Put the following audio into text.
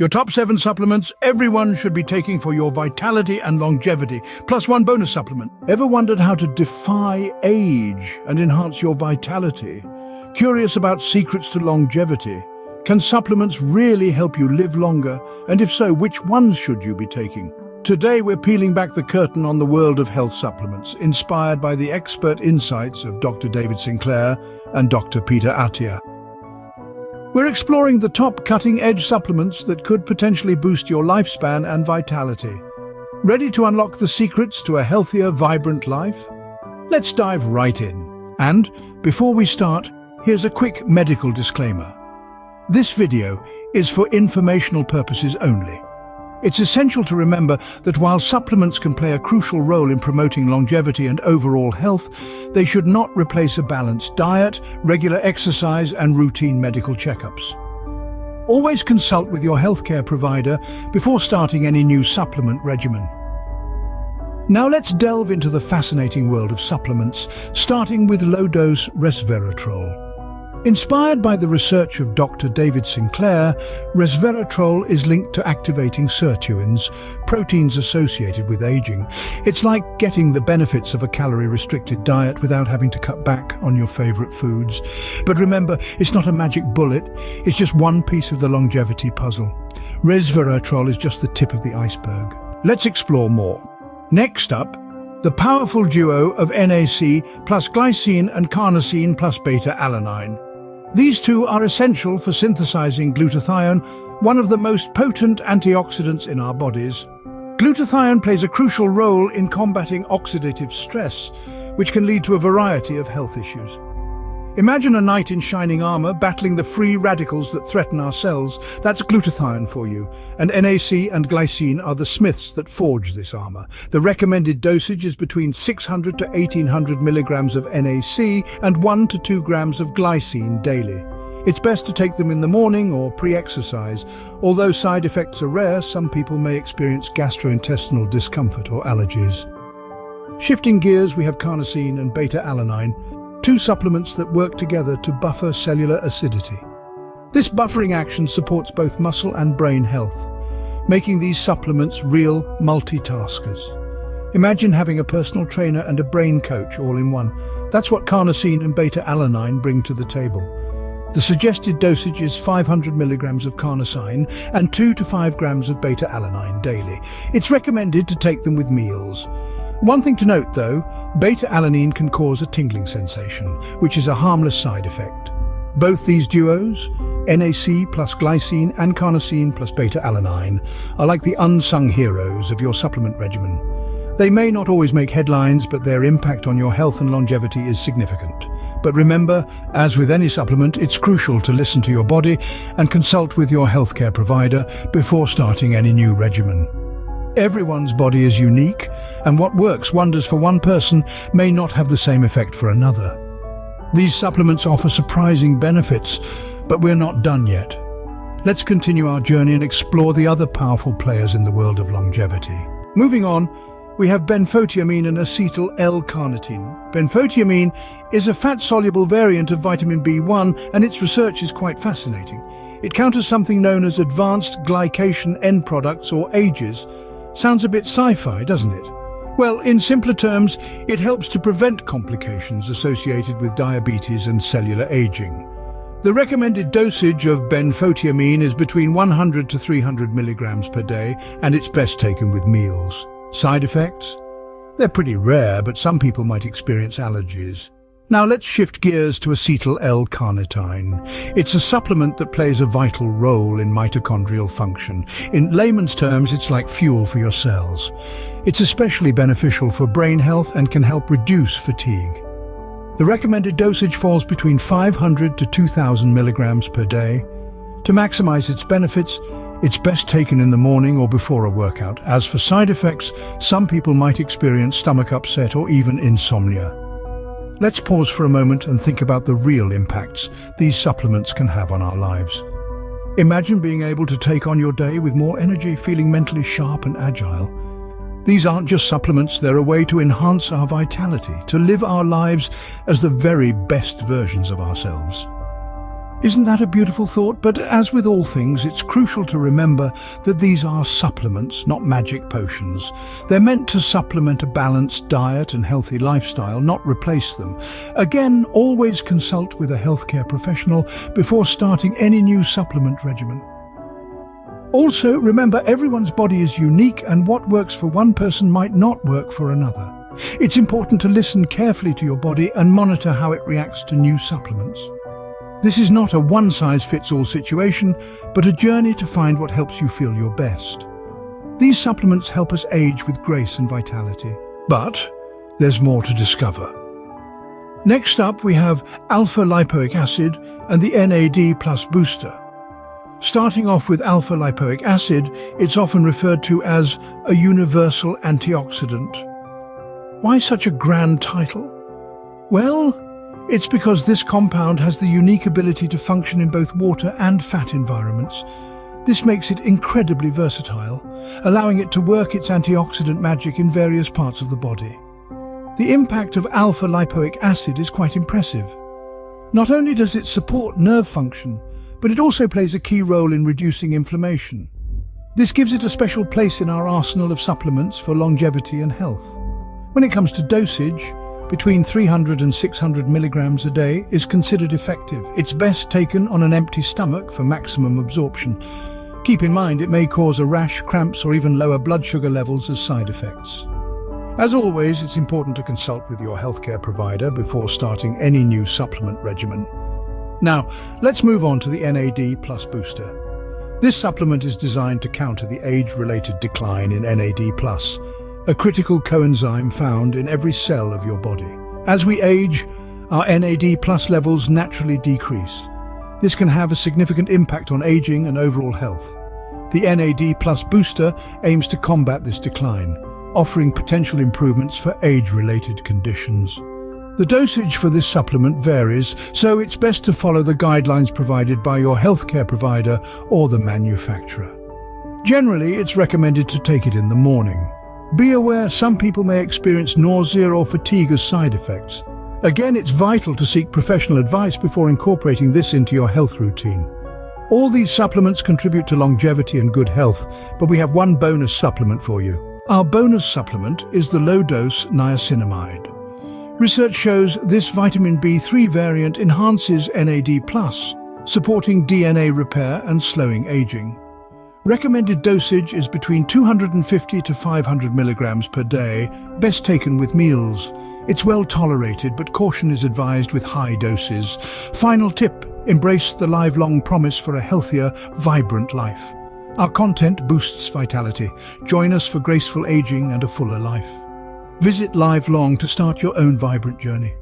Your top 7 supplements everyone should be taking for your vitality and longevity, plus 1 bonus supplement. Ever wondered how to defy age and enhance your vitality? Curious about secrets to longevity? Can supplements really help you live longer? And if so, which ones should you be taking? Today we're peeling back the curtain on the world of health supplements, inspired by the expert insights of Dr. David Sinclair and Dr. Peter Attia. We're exploring the top cutting-edge supplements that could potentially boost your lifespan and vitality. Ready to unlock the secrets to a healthier, vibrant life? Let's dive right in. And before we start, here's a quick medical disclaimer. This video is for informational purposes only. It's essential to remember that while supplements can play a crucial role in promoting longevity and overall health, they should not replace a balanced diet, regular exercise, and routine medical checkups. Always consult with your healthcare provider before starting any new supplement regimen. Now let's delve into the fascinating world of supplements, starting with low-dose Resveratrol. Inspired by the research of Dr. David Sinclair, Resveratrol is linked to activating sirtuins, proteins associated with aging. It's like getting the benefits of a calorie-restricted diet without having to cut back on your favorite foods. But remember, it's not a magic bullet, it's just one piece of the longevity puzzle. Resveratrol is just the tip of the iceberg. Let's explore more. Next up, the powerful duo of NAC+Glycine and Carnosine+Beta Alanine. These two are essential for synthesizing glutathione, one of the most potent antioxidants in our bodies. Glutathione plays a crucial role in combating oxidative stress, which can lead to a variety of health issues. Imagine a knight in shining armor battling the free radicals that threaten our cells. That's glutathione for you, and NAC and glycine are the smiths that forge this armor. The recommended dosage is between 600 to 1800 milligrams of NAC and 1 to 2 grams of glycine daily. It's best to take them in the morning or pre-exercise. Although side effects are rare, some people may experience gastrointestinal discomfort or allergies. Shifting gears, we have Carnosine and beta-alanine, 2 supplements that work together to buffer cellular acidity. This buffering action supports both muscle and brain health, making these supplements real multitaskers. Imagine having a personal trainer and a brain coach all in one. That's what Carnosine and beta-alanine bring to the table. The suggested dosage is 500 milligrams of carnosine and 2 to 5 grams of beta-alanine daily. It's recommended to take them with meals. One thing to note though, beta-alanine can cause a tingling sensation, which is a harmless side effect. Both these duos, NAC+Glycine and Carnosine+Beta-Alanine, are like the unsung heroes of your supplement regimen. They may not always make headlines, but their impact on your health and longevity is significant. But remember, as with any supplement, it's crucial to listen to your body and consult with your healthcare provider before starting any new regimen. Everyone's body is unique, and what works wonders for one person may not have the same effect for another. These supplements offer surprising benefits, but we're not done yet. Let's continue our journey and explore the other powerful players in the world of longevity. Moving on, we have Benfotiamine and Acetyl L-Carnitine. Benfotiamine is a fat-soluble variant of vitamin B1, and its research is quite fascinating. It counters something known as advanced glycation end products, or AGEs. Sounds a bit sci-fi, doesn't it? Well, in simpler terms, it helps to prevent complications associated with diabetes and cellular aging. The recommended dosage of benfotiamine is between 100 to 300 milligrams per day, and it's best taken with meals. Side effects? They're pretty rare, but some people might experience allergies. Now let's shift gears to acetyl L-carnitine. It's a supplement that plays a vital role in mitochondrial function. In layman's terms, it's like fuel for your cells. It's especially beneficial for brain health and can help reduce fatigue. The recommended dosage falls between 500 to 2,000 milligrams per day. To maximize its benefits, it's best taken in the morning or before a workout. As for side effects, some people might experience stomach upset or even insomnia. Let's pause for a moment and think about the real impacts these supplements can have on our lives. Imagine being able to take on your day with more energy, feeling mentally sharp and agile. These aren't just supplements, they're a way to enhance our vitality, to live our lives as the very best versions of ourselves. Isn't that a beautiful thought? But as with all things, it's crucial to remember that these are supplements, not magic potions. They're meant to supplement a balanced diet and healthy lifestyle, not replace them. Again, always consult with a healthcare professional before starting any new supplement regimen. Also, remember everyone's body is unique, and what works for one person might not work for another. It's important to listen carefully to your body and monitor how it reacts to new supplements. This is not a one-size-fits-all situation, but a journey to find what helps you feel your best. These supplements help us age with grace and vitality. But there's more to discover. Next up, we have alpha-lipoic acid and the NAD+ booster. Starting off with alpha-lipoic acid, it's often referred to as a universal antioxidant. Why such a grand title? Well, it's because this compound has the unique ability to function in both water and fat environments. This makes it incredibly versatile, allowing it to work its antioxidant magic in various parts of the body. The impact of alpha-lipoic acid is quite impressive. Not only does it support nerve function, but it also plays a key role in reducing inflammation. This gives it a special place in our arsenal of supplements for longevity and health. When it comes to dosage, between 300 and 600 milligrams a day is considered effective. It's best taken on an empty stomach for maximum absorption. Keep in mind it may cause a rash, cramps, or even lower blood sugar levels as side effects. As always, it's important to consult with your healthcare provider before starting any new supplement regimen. Now, let's move on to the NAD+ booster. This supplement is designed to counter the age-related decline in NAD+, a critical coenzyme found in every cell of your body. As we age, our NAD+ levels naturally decrease. This can have a significant impact on aging and overall health. The NAD+ booster aims to combat this decline, offering potential improvements for age-related conditions. The dosage for this supplement varies, so it's best to follow the guidelines provided by your healthcare provider or the manufacturer. Generally, it's recommended to take it in the morning. Be aware some people may experience nausea or fatigue as side effects. Again, it's vital to seek professional advice before incorporating this into your health routine. All these supplements contribute to longevity and good health, but we have one bonus supplement for you. Our bonus supplement is the low-dose niacinamide. Research shows this vitamin B3 variant enhances NAD+, supporting DNA repair and slowing aging. Recommended dosage is between 250 to 500 milligrams per day, best taken with meals. It's well tolerated, but caution is advised with high doses. Final tip: embrace the lifelong promise for a healthier, vibrant life. Our content boosts vitality. Join us for graceful aging and a fuller life. Visit Lifelong to start your own vibrant journey.